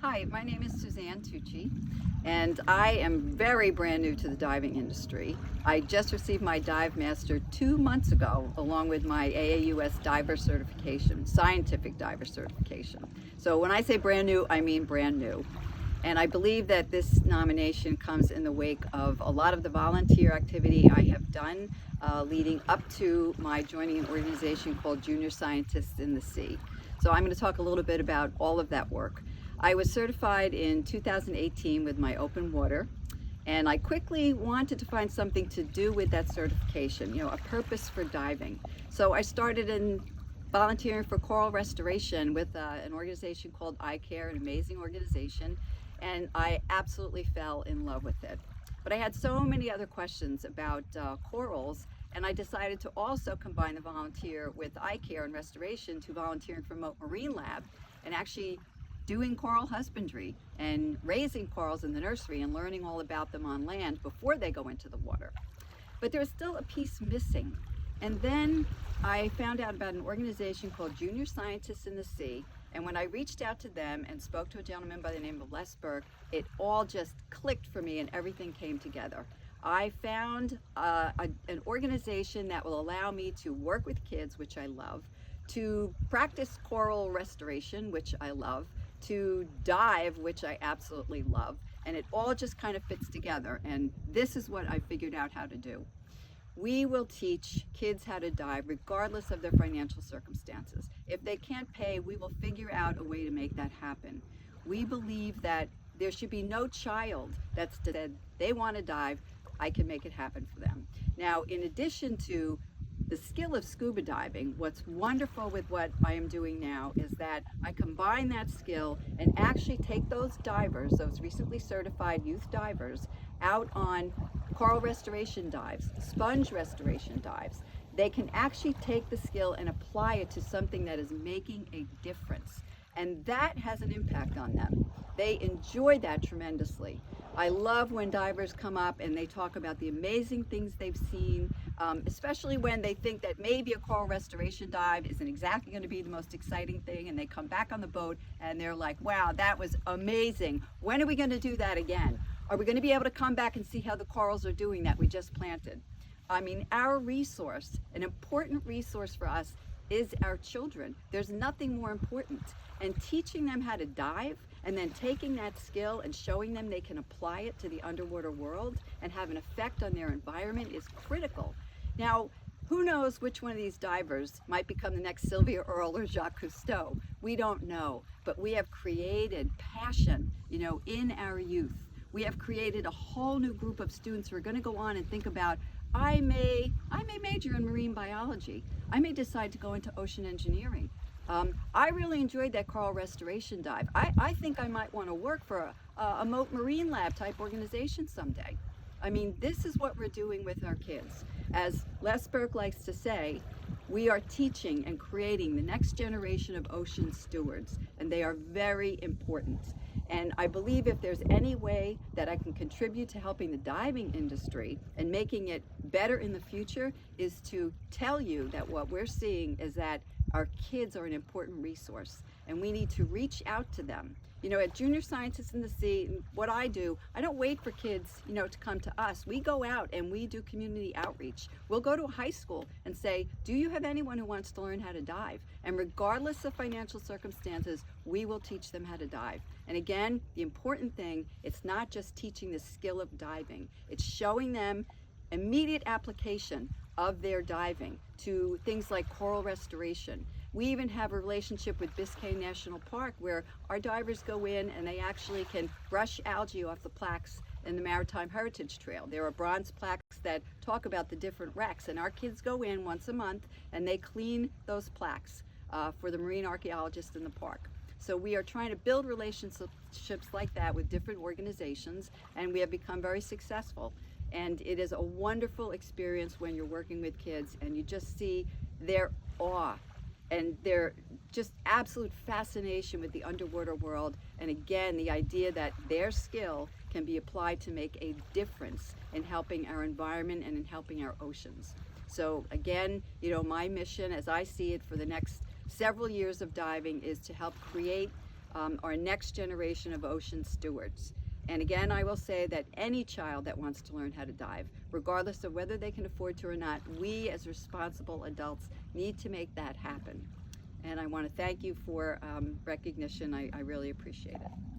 Hi, my name is SuzanneTucci, and I am very brand new to the diving industry. I just received my Dive Master 2 months ago, along with my AAUS diver certification, scientific diver certification. So when I say brand new, I mean brand new. And I believe that this nomination comes in the wake of a lot of the volunteer activity I have done leading up to my joining an organization called Junior Scientists in the Sea. So I'm going to talk a little bit about all of that work. I was certified in 2018 with my open water, and I quickly wanted to find something to do with that certification, a purpose for diving. So I started in volunteering for coral restoration with an organization called iCare, an amazing organization, and I absolutely fell in love with it. But I had so many other questions about corals, and I decided to also combine the volunteer with iCare and restoration to volunteering for Mote Marine Lab and actually doing coral husbandry and raising corals in the nursery and learning all about them on land before they go into the water. But there was still a piece missing. And then I found out about an organization called Junior Scientists in the Sea. And when I reached out to them and spoke to a gentleman by the name of Les Burke, it all just clicked for me and everything came together. I found an organization that will allow me to work with kids, which I love, to practice coral restoration, which I love, to dive, which I absolutely love, and it all just kind of fits together, and this is what I figured out how to do. We will teach kids how to dive regardless of their financial circumstances. If they can't pay, we will figure out a way to make that happen. We believe that there should be no child that's said they want to dive, I can make it happen for them. Now, in addition to the skill of scuba diving, what's wonderful with what I am doing now is that I combine that skill and actually take those divers, those recently certified youth divers, out on coral restoration dives, sponge restoration dives. They can actually take the skill and apply it to something that is making a difference. And that has an impact on them. They enjoy that tremendously. I love when divers come up and they talk about the amazing things they've seen, especially when they think that maybe a coral restoration dive isn't exactly going to be the most exciting thing, and they come back on the boat and they're like, wow, that was amazing. When are we going to do that again? Are we going to be able to come back and see how the corals are doing that we just planted? I mean, our resource, an important resource for us, is our children. There's nothing more important. And teaching them how to dive and then taking that skill and showing them they can apply it to the underwater world and have an effect on their environment is critical. Now, who knows which one of these divers might become the next Sylvia Earle or Jacques Cousteau? We don't know, but we have created passion, in our youth. We have created a whole new group of students who are going to go on and think about, I may major in marine biology. I may decide to go into ocean engineering. I really enjoyed that coral restoration dive. I think I might want to work for a Mote Marine Lab type organization someday. I mean, this is what we're doing with our kids. As Les Burke likes to say, we are teaching and creating the next generation of ocean stewards, and they are very important. And I believe if there's any way that I can contribute to helping the diving industry and making it better in the future, is to tell you that what we're seeing is that our kids are an important resource and we need to reach out to them. At Junior Scientists in the Sea, what I do, I don't wait for kids, to come to us. We go out and we do community outreach. We'll go to a high school and say, do you have anyone who wants to learn how to dive? And regardless of financial circumstances, we will teach them how to dive. And again, the important thing, it's not just teaching the skill of diving. It's showing them immediate application of their diving to things like coral restoration. We even have a relationship with Biscayne National Park where our divers go in and they actually can brush algae off the plaques in the Maritime Heritage Trail. There are bronze plaques that talk about the different wrecks, and our kids go in once a month and they clean those plaques for the marine archaeologists in the park. So we are trying to build relationships like that with different organizations, and we have become very successful. And it is a wonderful experience when you're working with kids and you just see their awe and their just absolute fascination with the underwater world. And again, the idea that their skill can be applied to make a difference in helping our environment and in helping our oceans. So again, my mission as I see it for the next several years of diving is to help create our next generation of ocean stewards. And again, I will say that any child that wants to learn how to dive, regardless of whether they can afford to or not, we as responsible adults need to make that happen. And I want to thank you for recognition. I really appreciate it.